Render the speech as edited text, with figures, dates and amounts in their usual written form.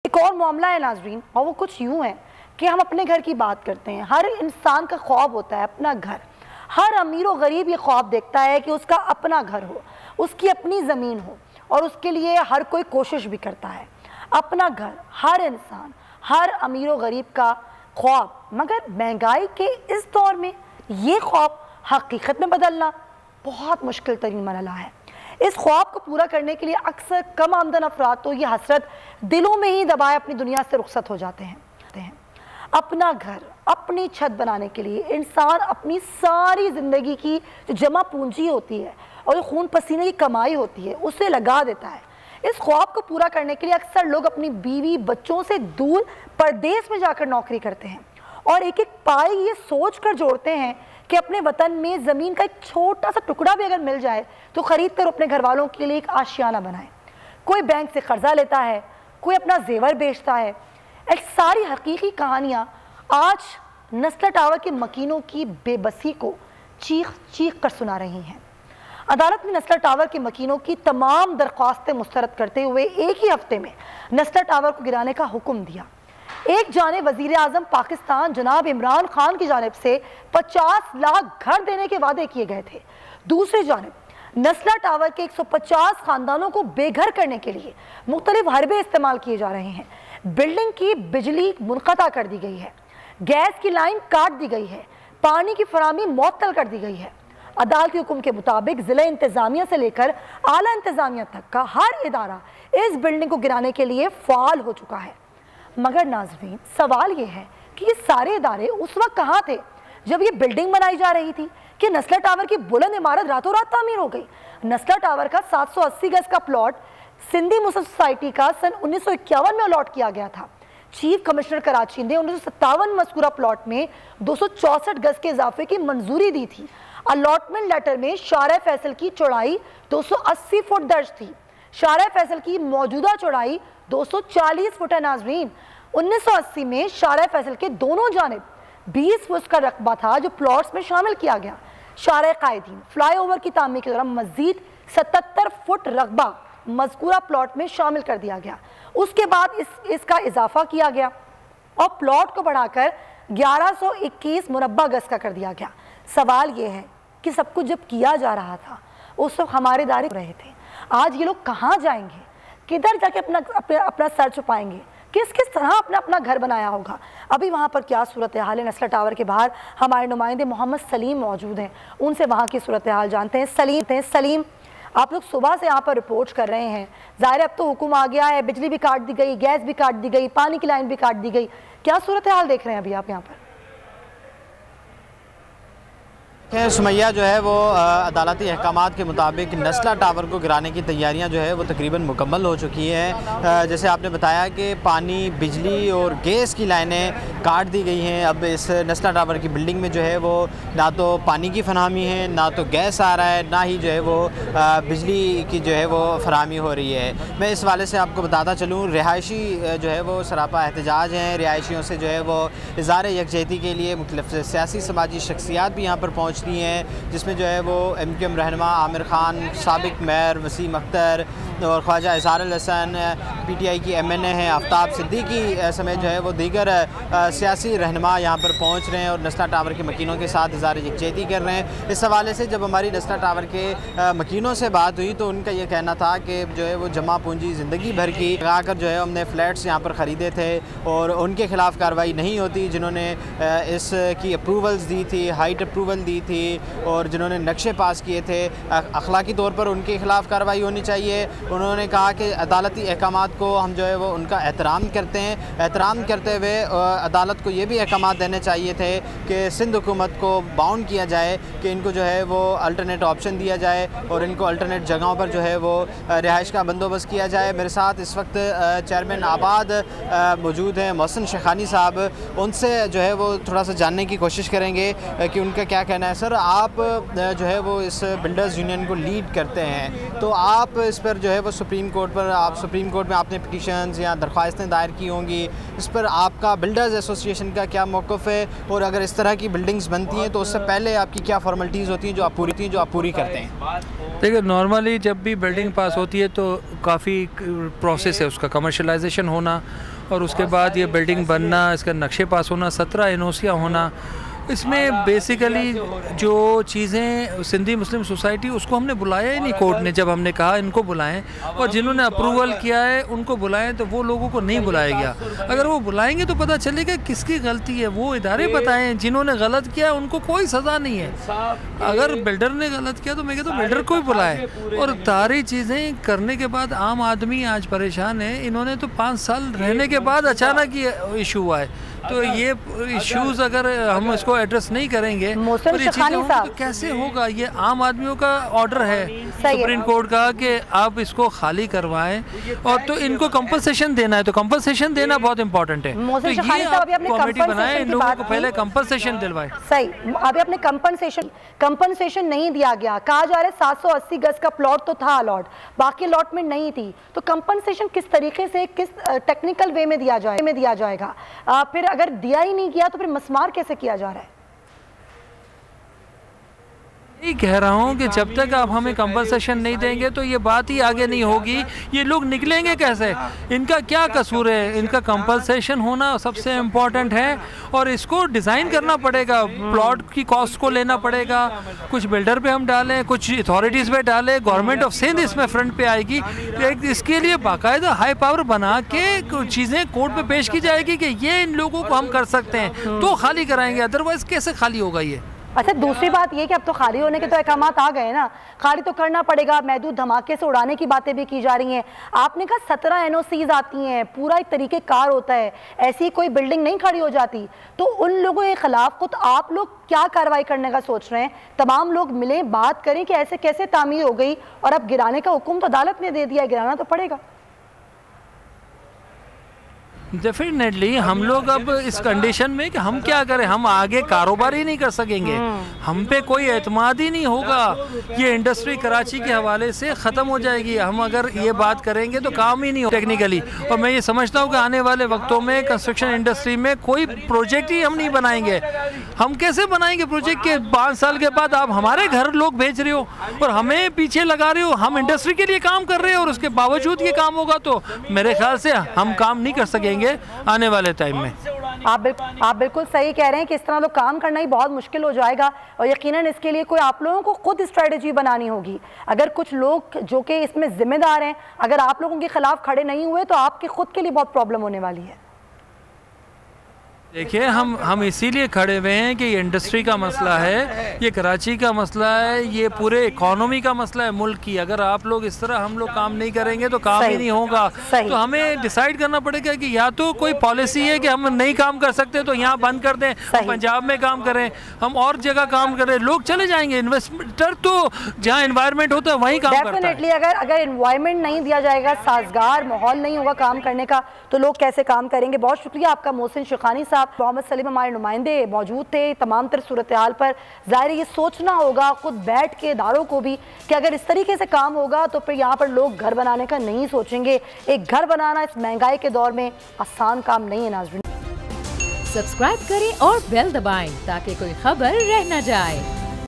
एक और मामला है नाजरीन, और वो कुछ यूँ है कि हम अपने घर की बात करते हैं। हर इंसान का ख्वाब होता है अपना घर। हर अमीर व गरीब ये ख्वाब देखता है कि उसका अपना घर हो, उसकी अपनी ज़मीन हो, और उसके लिए हर कोई कोशिश भी करता है। अपना घर हर इंसान, हर अमीर व गरीब का ख्वाब, मगर महंगाई के इस दौर में ये ख्वाब हकीकत में बदलना बहुत मुश्किल तरीन मरहला है। इस ख्वाब को पूरा करने के लिए अक्सर कम आमदन अफराद तो ये हसरत दिलों में ही दबाए अपनी दुनिया से रुखसत हो जाते हैं। अपना घर, अपनी छत बनाने के लिए इंसान अपनी सारी ज़िंदगी की जो जमा पूंजी होती है और जो खून पसीने की कमाई होती है उसे लगा देता है। इस ख्वाब को पूरा करने के लिए अक्सर लोग अपनी बीवी बच्चों से दूर परदेश में जाकर नौकरी करते हैं और एक एक पाई ये सोच कर जोड़ते हैं कि अपने वतन में ज़मीन का एक छोटा सा टुकड़ा भी अगर मिल जाए तो ख़रीद कर अपने घर वालों के लिए एक आशियाना बनाए। कोई बैंक से कर्जा लेता है, कोई अपना जेवर बेचता है। एक सारी हकीकी कहानियाँ आज नस्ला टावर के मकीनों की बेबसी को चीख चीख कर सुना रही हैं। अदालत ने नस्ला टावर के मकीनों की तमाम दरख्वास्तें मुस्तरद करते हुए एक ही हफ्ते में नस्ला टावर को गिराने का हुक्म दिया। एक जाने वजीर आज़म पाकिस्तान जनाब इमरान खान की जानिब से 50 लाख घर देने के वादे किए गए थे। दूसरी जानिब नस्ला टावर के 150 खानदानों को बेघर करने के लिए मुख्तलिफ हरबे इस्तेमाल किए जा रहे हैं। बिल्डिंग की बिजली मुनक़ता कर दी गई है, गैस की लाइन काट दी गई है, पानी की फराहमी मुअत्तल कर दी गई है। अदालती हुक्म के मुताबिक ज़िला इंतज़ामिया से लेकर आला इंतज़ामिया तक का हर इदारा इस बिल्डिंग को गिराने के लिए फ़ाल हो चुका है। मगर नाज़रीन, सवाल ये है कि ये सारे इदारे उस वक्त कहाँ थे जब ये बिल्डिंग बनाई जा रही थी कि नस्ला टावर की बुलंद इमारत रातों रात तामीर हो गई। नस्ला टावर का 780 गज का प्लॉट सिंधी मुस्लिम सोसाइटी का सन 1951 में अलॉट किया गया था। चीफ कमिश्नर कराची ने 1957 मज़कूरा प्लॉट में 264 गज के इजाफे की मंजूरी दी थी। अलॉटमेंट लेटर में शारा फैसल की चौड़ाई 280 फुट दर्ज थी। शारा फैसल की मौजूदा चौड़ाई 240 फुट है। नाजरीन, 1980 में शारा फैसल के दोनों जानिब 20 फुट का रकबा था जो प्लॉट्स में शामिल किया गया। शारा कायदीन फ्लाईओवर की तामीर के दौरान मजीद 77 फुट रकबा मज़कूरा प्लॉट में शामिल कर दिया गया। उसके बाद इसका इजाफा किया गया और प्लॉट को बढ़ाकर 1121 मुरब्बा गज का कर दिया गया। सवाल ये है कि सब कुछ जब किया जा रहा था उस वक्त हमारे दायरे रहे थे। आज ये लोग कहाँ जाएंगे, किधर जाके अपना सर छुपाएंगे, किस किस तरह अपना घर बनाया होगा। अभी वहाँ पर क्या सूरत हाल है? नस्ला टावर के बाहर हमारे नुमाइंदे मोहम्मद सलीम मौजूद हैं, उनसे वहाँ की सूरत हाल जानते हैं। सलीम, आप लोग सुबह से यहाँ पर रिपोर्ट कर रहे हैं, ज़ाहिर अब तो हुक्म आ गया है, बिजली भी काट दी गई, गैस भी काट दी गई, पानी की लाइन भी काट दी गई। क्या सूरत हाल देख रहे हैं अभी आप यहाँ पर? सुमैया जो है वो अदालती अहकामात के मुताबिक नस्ला टावर को गिराने की तैयारियां जो है वो तकरीबन मुकम्मल हो चुकी हैं। जैसे आपने बताया कि पानी, बिजली और गैस की लाइनें काट दी गई हैं। अब इस नस्ला टावर की बिल्डिंग में जो है वो ना तो पानी की फरहमी है, ना तो गैस आ रहा है, ना ही जो है वो बिजली की जो है वो फरहमी हो रही है। मैं इस वाले से आपको बताता चलूँ, रिहायशी जो है वो सरापा एहतजाज हैं। रिहायशियों से जो है वो इज़हार यकजहती के लिए मुख्तलिफ सियासी समाजी शख्सियात भी यहाँ पर पहुँच हैं, जिसमें जो है वो MQM रहनुमा आमिर खान, साबिक मेयर वसीम अख्तर और ख्वाजा इज़हार हसन, PTI की MNA हैं आफ्ताब सिद्दीकी समेत जो है वो दीगर सियासी रहनुमा यहाँ पर पहुँच रहे हैं और नस्ला टावर के मकीनों के साथ इज़हार यकजहती कर रहे हैं। इस हवाले से जब हमारी नस्ला टावर के मकीनों से बात हुई तो उनका ये कहना था कि जो है वो जमा पूंजी ज़िंदगी भर की लगाकर जो है हमने फ़्लैट्स यहाँ पर ख़रीदे थे और उनके ख़िलाफ़ कार्रवाई नहीं होती। जिन्होंने इसकी अप्रूवल्स दी थी, हाइट अप्रूवल दी थी और जिन्होंने नक्शे पास किए थे, अखलाकी तौर पर उनके ख़िलाफ़ कार्रवाई होनी चाहिए। उन्होंने कहा कि अदालती अहकामात को हम जो है वो उनका एहतराम करते हैं। एहतराम करते हुए अदालत को ये भी अहकामात देने चाहिए थे कि सिंध हुकूमत को बाउंड किया जाए कि इनको जो है वो अल्टरनेट ऑप्शन दिया जाए और इनको अल्टरनेट जगहों पर जो है वो रिहाइश का बंदोबस्त किया जाए। मेरे साथ इस वक्त चेयरमैन आबाद मौजूद हैं, मोहसिन शेखानी साहब, उनसे जो है वो थोड़ा सा जानने की कोशिश करेंगे कि उनका क्या कहना है। सर, आप जो है वो इस बिल्डर्स यूनियन को लीड करते हैं, तो आप इस पर जो है है वो सुप्रीम कोर्ट पर, आप सुप्रीम कोर्ट में आपने पिटीशंस या दरख्वास्तें दायर की होंगी, इस पर आपका बिल्डर्स एसोसिएशन का क्या मौक़िफ़ है? और अगर इस तरह की बिल्डिंग्स बनती हैं तो उससे पहले आपकी क्या फॉर्मेलिटीज़ होती हैं जो आप पूरी करते हैं? देखिए, नॉर्मली जब भी बिल्डिंग पास होती है तो काफ़ी प्रोसेस है उसका, कमर्शलाइजेशन होना और उसके बाद ये बिल्डिंग बनना, इसका नक्शे पास होना, 17 एनओसियाँ होना। इसमें बेसिकली जो चीज़ें सिंधी मुस्लिम सोसाइटी, उसको हमने बुलाया ही नहीं कोर्ट ने। जब हमने कहा इनको बुलाएं, और जिन्होंने अप्रूवल किया है उनको बुलाएं, तो वो लोगों को नहीं बुलाया गया। अगर वो बुलाएंगे तो पता चलेगा किसकी गलती है, वो इदारे बताएं। जिन्होंने गलत किया उनको कोई सज़ा नहीं है। अगर बिल्डर ने गलत किया तो मैं कहता हूँ बिल्डर को ही बुलाए। और सारी चीज़ें करने के बाद आम आदमी आज परेशान है। इन्होंने तो 5 साल रहने के बाद अचानक ये इशू हुआ है। तो ये इश्यूज अगर हम इसको एड्रेस नहीं करेंगे तो कैसे होगा? ये आम आदमियों का ऑर्डर है सुप्रीम कोर्ट का कि आप इसको खाली करवाएं, और तो इनको कंपनसेशन देना है, तो कंपनसेशन देना बहुत इंपॉर्टेंट है। तो ये कमेटी बनाए, इन लोगों को पहले कंपनसेशन दिलवाए। सही, अभी आपने कंपनसेशन नहीं दिया गया। कहा जा रहा है 780 गज का प्लॉट तो था अलॉट, बाकी अलॉटमेंट नहीं थी। तो कंपनसेशन किस तरीके से, किस टेक्निकल वे में दिया जाएगा? फिर अगर दिया ही नहीं गया तो फिर मसमार कैसे किया जा रहा है? यही कह रहा हूँ कि जब तक आप हमें कंपनसेशन नहीं देंगे तो ये बात ही आगे नहीं होगी। ये लोग निकलेंगे कैसे? इनका क्या कसूर है? इनका कंपनसेशन होना सबसे इम्पोर्टेंट है, और इसको डिज़ाइन करना पड़ेगा। प्लॉट की कॉस्ट को लेना पड़ेगा, कुछ बिल्डर पे हम डालें, कुछ अथॉरिटीज़ पे डालें, गवर्नमेंट ऑफ सिंध इसमें फ्रंट पे आएगी। इसके लिए बाकायदा हाई पावर बना के चीज़ें कोर्ट पे पेश की जाएगी कि ये इन लोगों को हम कर सकते हैं तो खाली कराएंगे, अदरवाइज़ कैसे खाली होगा ये? अच्छा, दूसरी बात ये कि अब तो खाली होने के तो अहकामात आ गए ना, खाली तो करना पड़ेगा। महदूद धमाके से उड़ाने की बातें भी की जा रही हैं। आपने कहा 17 एनओसीज आती हैं, पूरा एक तरीक़ेकार होता है, ऐसी कोई बिल्डिंग नहीं खड़ी हो जाती। तो उन लोगों के खिलाफ खुद आप लोग क्या कार्रवाई करने का सोच रहे हैं? तमाम लोग मिलें, बात करें कि ऐसे कैसे तामीर हो गई, और अब गिराने का हुक्म तो अदालत ने दे दिया, गिराना तो पड़ेगा। डेफिनेटली हम लोग अब इस कंडीशन में कि हम क्या करें, हम आगे कारोबार ही नहीं कर सकेंगे, हम पे कोई एतमाद ही नहीं होगा। ये इंडस्ट्री कराची के हवाले से ख़त्म हो जाएगी। हम अगर ये बात करेंगे तो काम ही नहीं हो टेक्निकली। और मैं ये समझता हूँ कि आने वाले वक्तों में कंस्ट्रक्शन इंडस्ट्री में कोई प्रोजेक्ट ही हम नहीं बनाएंगे। हम कैसे बनाएंगे प्रोजेक्ट के 5 साल के बाद? आप हमारे घर लोग भेज रहे हो और हमें पीछे लगा रहे हो। हम इंडस्ट्री के लिए काम कर रहे हैं और उसके बावजूद ये काम होगा तो मेरे ख्याल से हम काम नहीं कर सकेंगे आने वाले टाइम में। आप बिल्कुल सही कह रहे हैं कि इस तरह तो काम करना ही बहुत मुश्किल हो जाएगा, और यकीनन इसके लिए कोई आप लोगों को खुद स्ट्रेटजी बनानी होगी। अगर कुछ लोग जो कि इसमें जिम्मेदार हैं, अगर आप लोगों के खिलाफ खड़े नहीं हुए तो आपके खुद के लिए बहुत प्रॉब्लम होने वाली है। देखिए, हम इसीलिए खड़े हुए हैं कि ये इंडस्ट्री का मसला है, ये कराची का मसला है, ये पूरे इकोनॉमी का मसला है मुल्क की। अगर आप लोग इस तरह हम लोग काम नहीं करेंगे तो काम ही नहीं होगा। तो हमें डिसाइड करना पड़ेगा कि या तो कोई पॉलिसी है कि हम नहीं काम कर सकते तो यहाँ बंद कर दें, पंजाब में काम करें, हम और जगह काम करें, लोग चले जाएंगे। इन्वेस्टर तो जहाँ एनवायरनमेंट होता है वहीं काम करता है। डेफिनेटली अगर एनवायरनमेंट नहीं दिया जाएगा, साजगार माहौल नहीं होगा काम करने का, तो लोग कैसे काम करेंगे? बहुत शुक्रिया आपका मोहसिन शिखानी साहब। मोहम्मद सलीम हमारे नुमाइंदे मौजूद थे तमाम तर सूरत हाल पर। ज़ाहिर ये सोचना होगा खुद बैठ के इदारों को भी कि अगर इस तरीके से काम होगा तो फिर यहाँ पर लोग घर बनाने का नहीं सोचेंगे। एक घर बनाना इस महंगाई के दौर में आसान काम नहीं है। नाज़रीन, सब्सक्राइब करें और बेल दबाएं ताकि कोई खबर रह न जाए।